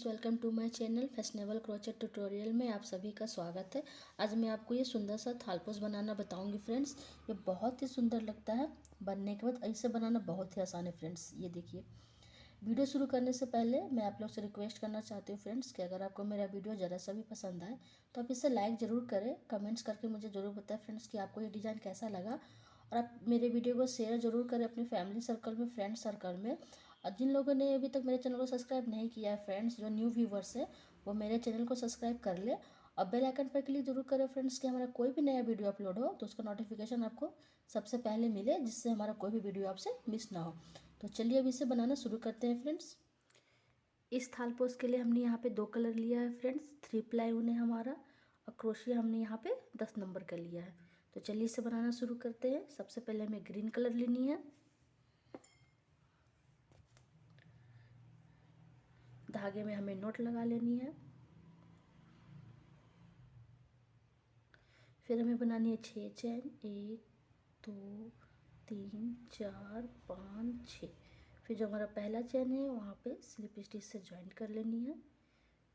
Friends, welcome to my channel fashionable crochet tutorial में आप सभी का स्वागत है। आज मैं आपको ये सुंदर सा थालपोस बनाना बताऊंगी फ्रेंड्स। ये बहुत ही सुंदर लगता है बनने के बाद। ऐसे बनाना बहुत ही आसान है फ्रेंड्स। ये देखिए, वीडियो शुरू करने से पहले मैं आप लोग से रिक्वेस्ट करना चाहती हूँ फ्रेंड्स कि अगर आपको मेरा वीडियो ज़रा सा भी पसंद आए तो आप इसे लाइक ज़रूर करें। कमेंट्स करके मुझे ज़रूर बताएं फ्रेंड्स कि आपको ये डिज़ाइन कैसा लगा। और आप मेरे वीडियो को शेयर ज़रूर करें अपनी फैमिली सर्कल में, फ्रेंड सर्कल में। और जिन लोगों ने अभी तक मेरे चैनल को सब्सक्राइब नहीं किया है फ्रेंड्स, जो न्यू व्यूवर्स है, वो मेरे चैनल को सब्सक्राइब कर ले और बेल आइकन पर क्लिक जरूर करें फ्रेंड्स कि हमारा कोई भी नया वीडियो अपलोड हो तो उसका नोटिफिकेशन आपको सबसे पहले मिले, जिससे हमारा कोई भी वीडियो आपसे मिस ना हो। तो चलिए अब इसे बनाना शुरू करते हैं फ्रेंड्स। इस थालपोस के लिए हमने यहाँ पे 2 कलर लिया है फ्रेंड्स। 3 प्लाई ऊन है हमारा और क्रोशिया हमने यहाँ पे 10 नंबर का लिया है। तो चलिए इसे बनाना शुरू करते हैं। सबसे पहले हमें ग्रीन कलर लेनी है। धागे में हमें नोट लगा लेनी है। फिर हमें बनानी है 6 चैन, 1 2 3 4 5 6। फिर जो हमारा पहला चैन है वहाँ पे स्लिप स्टिच से ज्वाइंट कर लेनी है।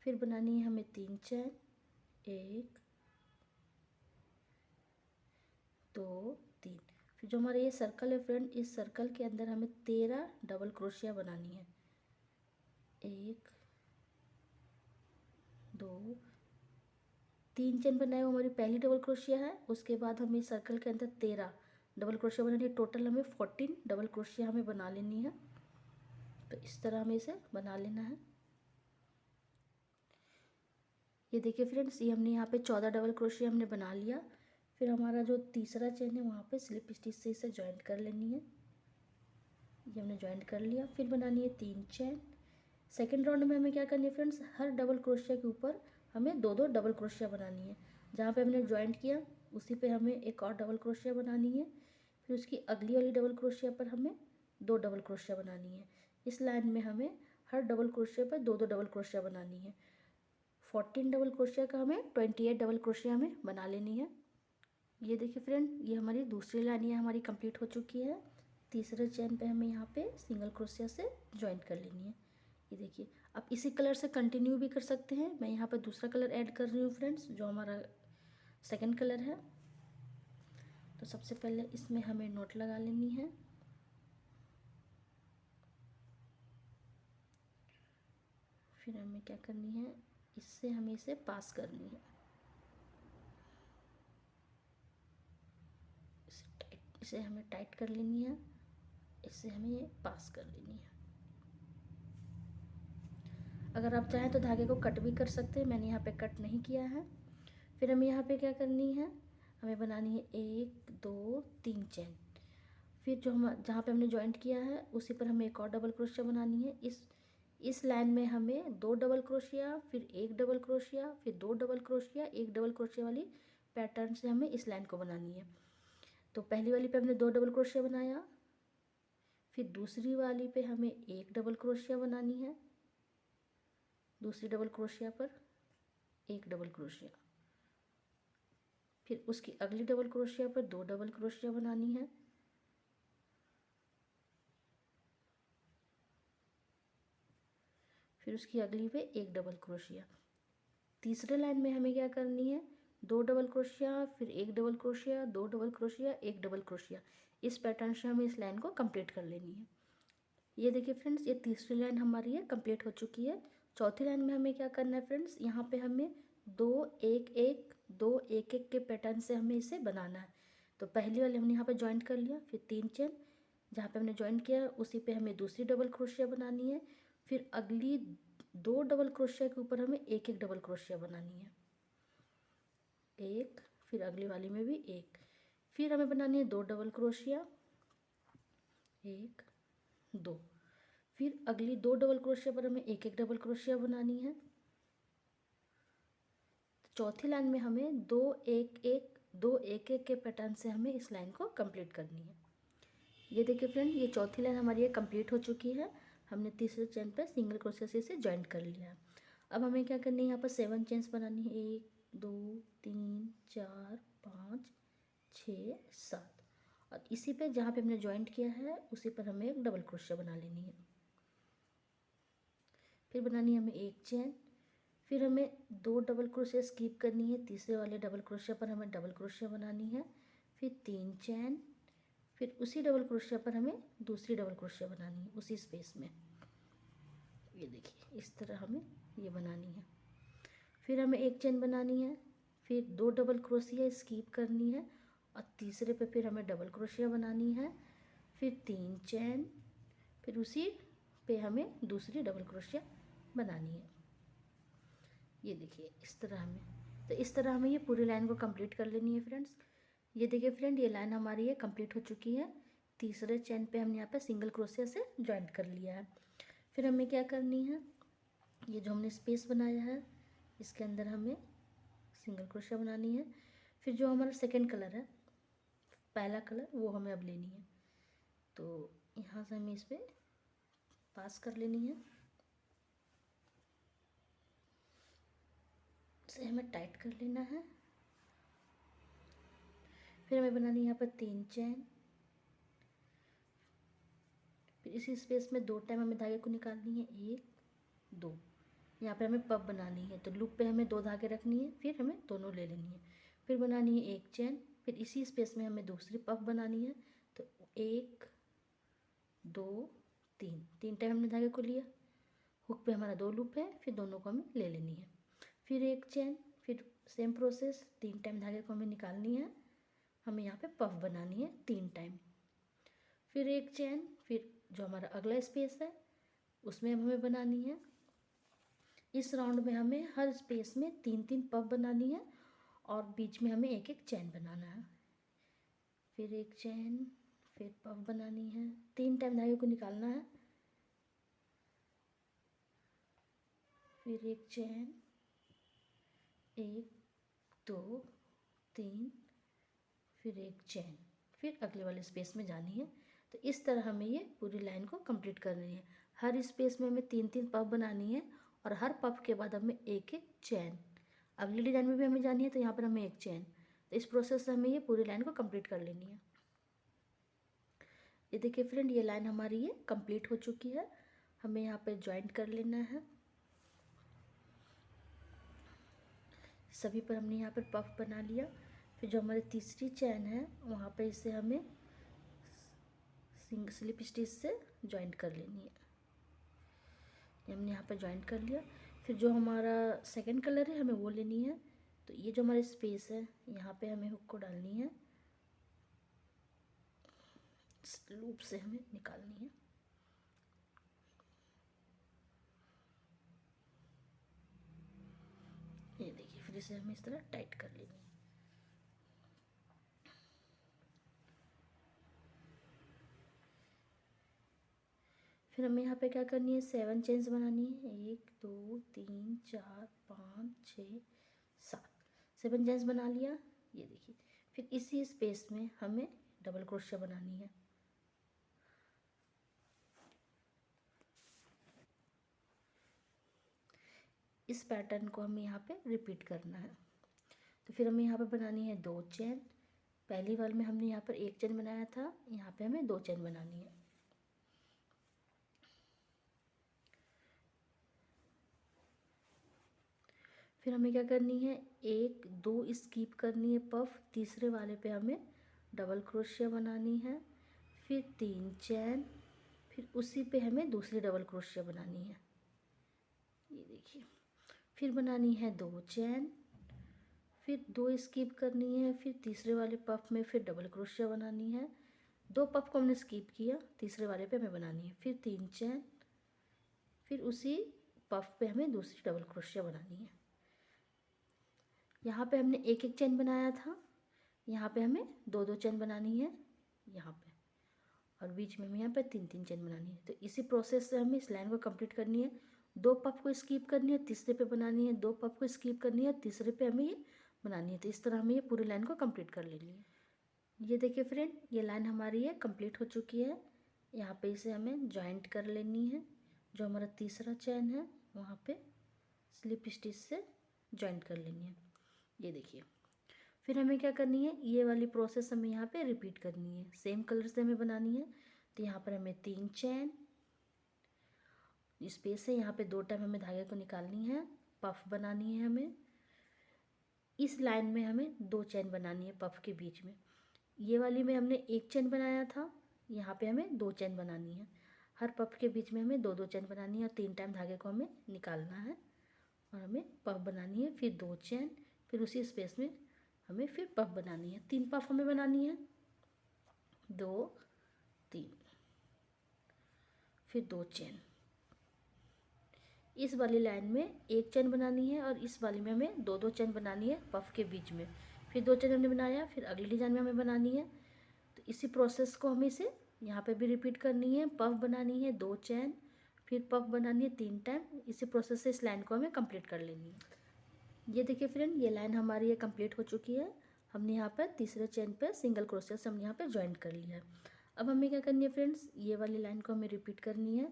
फिर बनानी है हमें 3 चैन, 1 2 3। फिर जो हमारा ये सर्कल है फ्रेंड, इस सर्कल के अंदर हमें 13 डबल क्रोशिया बनानी है। 1 2 3 चेन बनाए वो हमारी पहली डबल क्रोशिया है। उसके बाद हमें सर्कल के अंदर 13 डबल क्रोशिया बनानी है। टोटल हमें 14 डबल क्रोशिया हमें बना लेनी है। तो इस तरह हमें इसे बना लेना है। ये देखिए फ्रेंड्स, ये हमने यहाँ पे 14 डबल क्रोशिया हमने बना लिया। फिर हमारा जो तीसरा चेन है वहाँ पे स्लिप स्टिच से इसे ज्वाइंट कर लेनी है। ये हमने ज्वाइंट कर लिया। फिर बनानी है 3 चेन। सेकेंड राउंड में हमें क्या करनी है फ्रेंड्स, हर डबल क्रोशिया के ऊपर हमें 2 डबल क्रोशिया बनानी है। जहाँ पे हमने ज्वाइंट किया उसी पे हमें एक और डबल क्रोशिया बनानी है। फिर उसकी अगली वाली डबल क्रोशिया पर हमें 2 डबल क्रोशिया बनानी है। इस लाइन में हमें हर डबल क्रोशिया पर 2 डबल क्रोशिया बनानी है। 14 डबल क्रोशिया का हमें 28 डबल क्रोशिया हमें बना लेनी है। ये देखिए फ्रेंड, ये हमारी दूसरी लाइन ये हमारी कंप्लीट हो चुकी है। तीसरे चेन पे हमें यहाँ पे सिंगल क्रोशिया से ज्वाइंट कर लेनी है। ये देखिए, आप इसी कलर से कंटिन्यू भी कर सकते हैं। मैं यहाँ पर दूसरा कलर ऐड कर रही हूँ फ्रेंड्स, जो हमारा सेकंड कलर है। तो सबसे पहले इसमें हमें नोट लगा लेनी है। फिर हमें क्या करनी है, इससे हमें इसे पास करनी है। इसे हमें टाइट कर लेनी है। इससे हमें ये पास कर लेनी है। अगर आप चाहें तो धागे को कट भी कर सकते हैं, मैंने यहाँ पे कट नहीं किया है। फिर हमें यहाँ पे क्या करनी है, हमें बनानी है 1 2 3 चेन। फिर जो हम जहाँ पे हमने ज्वाइंट किया है उसी पर हमें एक और डबल क्रोशिया बनानी है। इस लाइन में हमें 2 डबल क्रोशिया, फिर 1 डबल क्रोशिया, फिर 2 डबल क्रोशिया, 1 डबल क्रोशिया वाली पैटर्न से हमें इस लाइन को बनानी है। तो पहली वाली पे हमने 2 डबल क्रोशिया बनाया। फिर दूसरी वाली पे हमें 1 डबल क्रोशिया बनानी है। दूसरी डबल क्रोशिया पर 1 डबल क्रोशिया। फिर उसकी अगली डबल क्रोशिया पर 2 डबल क्रोशिया बनानी है। फिर उसकी अगली पे 1 डबल क्रोशिया। तीसरे लाइन में हमें क्या करनी है, 2 डबल क्रोशिया, फिर 1 double crochet, 2 double crochet, 1 double crochet. इस पैटर्न से हमें इस लाइन को कंप्लीट कर लेनी है। ये देखिए फ्रेंड्स, ये तीसरी लाइन हमारी है कंप्लीट हो चुकी है। चौथी लाइन में हमें क्या करना है फ्रेंड्स, यहाँ पे हमें 2 1 1 2 1 1 के पैटर्न से हमें इसे बनाना है। तो पहली वाली हमने यहाँ पे ज्वाइंट कर लिया। फिर 3 चेन, जहाँ पे हमने ज्वाइंट किया उसी पे हमें दूसरी डबल क्रोशिया बनानी है। फिर अगली 2 डबल क्रोशिया के ऊपर हमें 1 1 डबल क्रोशिया बनानी है। 1, फिर अगली वाली में भी 1। फिर हमें बनानी है 2 डबल क्रोशिया, 1 2। फिर अगली 2 डबल क्रोशिया पर हमें 1 1 डबल क्रोशिया बनानी है। चौथी लाइन में हमें 2 1 1 2 1 1 के पैटर्न से हमें इस लाइन को कंप्लीट करनी है। ये देखिए फ्रेंड, ये चौथी लाइन हमारी ये कंप्लीट हो चुकी है। हमने तीसरे चेन पर सिंगल क्रोशिया से इसे ज्वाइंट कर लिया है। अब हमें क्या करनी है, यहाँ पर 7 चेन्स बनानी है। 1 2 3 4 5 6 7। और इसी पे जहाँ पे हमने ज्वाइंट किया है उसी पर हमें एक डबल क्रोशिया बना लेनी है। फिर बनानी है हमें एक चेन, फिर हमें 2 डबल क्रोशिया स्किप करनी है, तीसरे वाले डबल क्रोशिया पर हमें डबल क्रोशिया बनानी है, फिर 3 चेन, फिर उसी डबल क्रोशिया पर हमें दूसरी डबल क्रोशिया बनानी है उसी स्पेस में। ये देखिए इस तरह हमें ये बनानी है। फिर हमें एक चेन बनानी है, फिर 2 डबल क्रोशिया स्किप करनी है और तीसरे पे फिर हमें डबल क्रोशिया बनानी है, फिर 3 चेन, फिर उसी पे हमें दूसरी डबल क्रोशिया बनानी है। ये देखिए इस तरह हमें, तो इस तरह हमें ये पूरी लाइन को कंप्लीट कर लेनी है फ्रेंड्स। ये देखिए फ्रेंड, ये लाइन हमारी ये कंप्लीट हो चुकी है। तीसरे चेन पे हमने यहाँ पे सिंगल क्रोशिया से ज्वाइंट कर लिया है। फिर हमें क्या करनी है, ये जो हमने स्पेस बनाया है इसके अंदर हमें सिंगल क्रोशिया बनानी है। फिर जो हमारा सेकंड कलर है, पहला कलर, वो हमें अब लेनी है। तो यहाँ से हमें इस पर पास कर लेनी है, इसे हमें टाइट कर लेना है। फिर हमें बनानी है यहाँ पर 3 चेन, फिर इसी स्पेस में 2 टाइम हमें धागे को निकालनी है, 1 2। यहाँ पे हमें पफ बनानी है, तो लूप पे हमें 2 धागे रखनी है, फिर हमें दोनों ले लेनी है। फिर बनानी है एक चेन, फिर इसी स्पेस में हमें दूसरी पफ बनानी है, तो 1 2 3, 3 टाइम हमने धागे को लिया। हुक पे हमारा 2 लूप है, फिर दोनों को हमें ले लेनी है। फिर एक चेन, फिर सेम प्रोसेस, 3 टाइम धागे को हमें निकालनी है, हमें यहाँ पे पफ बनानी है 3 टाइम। फिर एक चेन, फिर जो हमारा अगला स्पेस है उसमें हमें बनानी है। इस राउंड में हमें हर स्पेस में 3 पफ बनानी है और बीच में हमें एक एक चेन बनाना है। फिर एक चेन, फिर पफ बनानी है, 3 टाइम धागे को निकालना है, फिर एक चेन, 1 2 3, फिर एक चेन, फिर अगले वाले स्पेस में जानी है। तो इस तरह हमें ये पूरी लाइन को कंप्लीट करनी है। हर स्पेस में हमें 3 पफ बनानी है और हर पफ के बाद हमें एक एक चेन। अगली डिजाइन में भी हमें जानी है, तो यहाँ पर हमें एक चेन। तो इस प्रोसेस से हमें ये पूरी लाइन को कंप्लीट कर लेनी है। ये देखिए फ्रेंड, ये लाइन हमारी ये कंप्लीट हो चुकी है। हमें यहाँ पे ज्वाइंट कर लेना है। सभी पर हमने यहाँ पर पफ बना लिया। फिर जो हमारी तीसरी चैन है वहाँ पे इसे हमें स्लिप स्टिच से ज्वाइंट कर लेनी है। ये हमने यहाँ पर ज्वाइंट कर लिया। फिर जो हमारा सेकंड कलर है हमें वो लेनी है। तो ये जो हमारी स्पेस है यहाँ पे हमें हुक को डालनी है, लूप से हमें निकालनी है। ये देखिए, फिर इसे हमें इस तरह टाइट कर लेनी है। फिर हमें यहाँ पे क्या करनी है, 7 चेन्स बनानी है। 1 2 3 4 5 6 7, 7 चेन्स बना लिया। ये देखिए, फिर इसी स्पेस में हमें डबल क्रोशिया बनानी है। इस पैटर्न को हमें यहाँ पे रिपीट करना है। तो फिर हमें यहाँ पे बनानी है 2 चेन। पहली वार में हमने यहाँ पर 1 चेन बनाया था, यहाँ पे हमें 2 चेन बनानी है। फिर हमें क्या करनी है, 1 2 स्किप करनी है पफ, तीसरे वाले पे हमें डबल क्रोशिया बनानी है, फिर 3 चेन, फिर उसी पे हमें दूसरी डबल क्रोशिया बनानी है। ये देखिए, फिर बनानी है 2 चेन, फिर 2 स्किप करनी है, फिर तीसरे वाले पफ में फिर डबल क्रोशिया बनानी है। 2 पफ को हमने स्किप किया, तीसरे वाले पे हमें बनानी है, फिर 3 चेन, फिर उसी पफ पे हमें दूसरी डबल क्रोशिया बनानी है। यहाँ पे हमने एक एक चेन बनाया था, यहाँ पे हमें 2 चेन बनानी है यहाँ पे, और बीच में हमें यहाँ पे 3 चेन बनानी है। तो इसी प्रोसेस से हमें इस लाइन को कंप्लीट करनी है। 2 पफ को स्किप करनी है, तीसरे पे बनानी है, 2 पफ को स्किप करनी है, तीसरे पे हमें ये बनानी है। तो इस तरह हमें ये पूरी लाइन को कंप्लीट कर लेनी है। ये देखिए फ्रेंड, ये लाइन हमारी ये कंप्लीट हो चुकी है। यहाँ पे इसे हमें ज्वाइंट कर लेनी है। जो हमारा तीसरा चैन है वहाँ पे स्लिप स्टिच से ज्वाइंट कर लेनी है। ये देखिए, फिर हमें क्या करनी है, ये वाली प्रोसेस हमें यहाँ पे रिपीट करनी है। सेम कलर से हमें बनानी है। तो यहाँ पर हमें 3 चैन, स्पेस है यहाँ पे 2 टाइम हमें धागे को निकालनी है, पफ बनानी है हमें। इस लाइन में हमें 2 चेन बनानी है पफ के बीच में। ये वाली में हमने 1 चेन बनाया था, यहाँ पे हमें 2 चेन बनानी है। हर पफ के बीच में हमें 2-2 चेन बनानी है और 3 टाइम धागे को हमें निकालना है और हमें पफ बनानी है। फिर 2 चेन, फिर उसी स्पेस में हमें फिर पफ बनानी है। 3 पफ हमें बनानी है, 2 3, फिर 2 चेन। इस वाली लाइन में 1 चेन बनानी है और इस वाली में हमें 2-2 चेन बनानी है पफ के बीच में। फिर 2 चेन हमने बनाया, फिर अगली डिजाइन में हमें बनानी है। तो इसी प्रोसेस को हमें इसे यहाँ पे भी रिपीट करनी है। पफ बनानी है 2 चेन, फिर पफ बनानी है 3 टाइम। इसी प्रोसेस से इस लाइन को हमें कंप्लीट कर लेनी है। ये देखिए फ्रेंड, ये लाइन हमारी ये कंप्लीट हो चुकी है। हमने यहाँ पर तीसरे चेन पर सिंगल क्रोशे से हमने यहाँ पर ज्वाइंट कर लिया है। अब हमें क्या करनी है फ्रेंड्स, ये वाली लाइन को हमें रिपीट करनी है।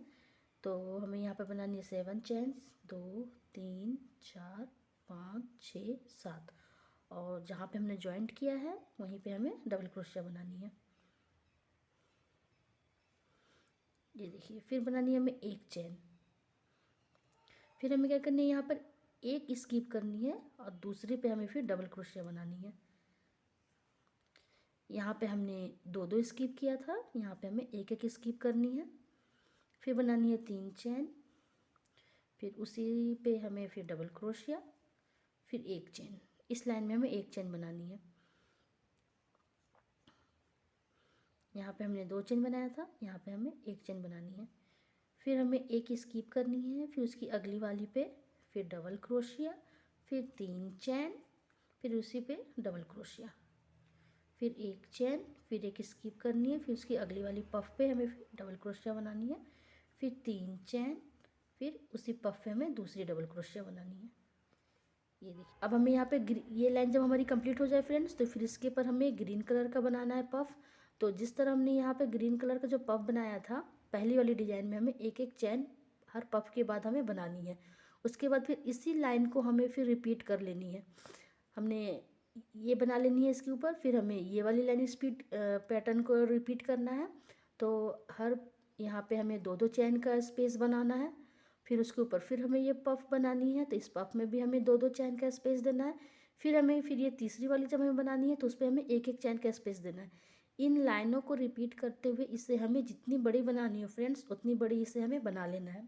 तो हमें यहाँ पर बनानी है 7 चेन्स, 2 3 4 5 6 7, और जहाँ पे हमने ज्वाइंट किया है वहीं पे हमें डबल क्रोशिया बनानी है। ये देखिए, फिर बनानी है हमें 1 चेन। फिर हमें क्या करनी है, यहाँ पर एक स्किप करनी है और दूसरे पे हमें फिर डबल क्रोशिया बनानी है। यहाँ पे हमने 2-2 स्किप किया था, यहाँ पे हमें एक एक स्किप करनी है। फिर बनानी है 3 चेन, फिर उसी पे हमें फिर डबल क्रोशिया, फिर 1 चेन। इस लाइन में हमें 1 चेन बनानी है। यहाँ पे हमने 2 चेन बनाया था, यहाँ पे हमें 1 चेन बनानी है। फिर हमें एक स्किप करनी है, फिर उसकी अगली वाली पे फिर डबल क्रोशिया, फिर 3 चेन, फिर उसी पे डबल क्रोशिया, फिर 1 चेन, फिर एक स्किप करनी है, फिर उसकी अगली वाली पफ पे हमें फिर डबल क्रोशिया बनानी है, फिर 3 चेन, फिर उसी पफ पे हमें दूसरी डबल क्रोशिया बनानी है। ये देखिए, अब हमें यहाँ पे ये लाइन जब हमारी कंप्लीट हो जाए फ्रेंड्स, तो फिर इसके ऊपर हमें ग्रीन कलर का बनाना है पफ। तो जिस तरह हमने यहाँ पे ग्रीन कलर का जो पफ बनाया था पहली वाली डिजाइन में, हमें एक एक चेन हर पफ के बाद हमें बनानी है। उसके बाद फिर इसी लाइन को हमें फिर रिपीट कर लेनी है। हमने ये बना लेनी है इसके ऊपर, फिर हमें ये वाली लाइन स्पीड पैटर्न को रिपीट करना है। तो हर यहाँ पे हमें 2-2 चेन का स्पेस बनाना है। फिर उसके ऊपर फिर हमें ये पफ बनानी है, तो इस पफ में भी हमें 2-2 चेन का स्पेस देना है। फिर हमें फिर ये तीसरी वाली जब हमें बनानी है तो उस पर हमें एक एक चेन का स्पेस देना है। इन लाइनों को रिपीट करते हुए इसे हमें जितनी बड़ी बनानी हो फ्रेंड्स उतनी बड़ी इसे हमें बना लेना है।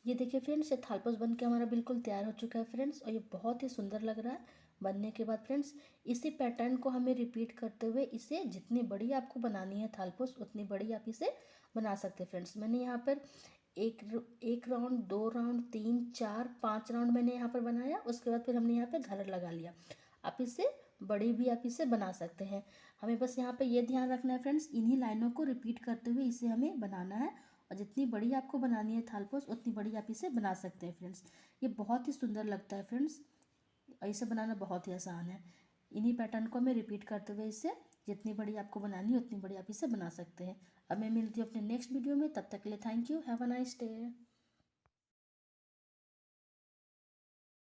ये देखिए फ्रेंड्स, ये थालपोस बन के हमारा बिल्कुल तैयार हो चुका है फ्रेंड्स, और ये बहुत ही सुंदर लग रहा है बनने के बाद फ्रेंड्स। इसी पैटर्न को हमें रिपीट करते हुए इसे जितनी बड़ी आपको बनानी है थालपोस उतनी बड़ी आप इसे बना सकते हैं फ्रेंड्स। मैंने यहाँ पर एक राउंड, 2 राउंड, 3 4 5 राउंड मैंने यहाँ पर बनाया। उसके बाद फिर हमने यहाँ पे झालर लगा लिया। आप इसे बड़ी भी आप इसे बना सकते हैं। हमें बस यहाँ पे ये ध्यान रखना है फ्रेंड्स, इन्हीं लाइनों को रिपीट करते हुए इसे हमें बनाना है, और जितनी बड़ी आपको बनानी है थालपोस उतनी बड़ी आप इसे बना सकते हैं फ्रेंड्स। ये बहुत ही सुंदर लगता है फ्रेंड्स, इसे बनाना बहुत ही आसान है। इन्हीं पैटर्न को हमें रिपीट करते हुए इसे जितनी बड़ी आपको बनानी है उतनी बड़ी आप इसे बना सकते हैं। अब मैं मिलती हूँ अपने नेक्स्ट वीडियो में, तब तक के लिए thank you, have a nice day.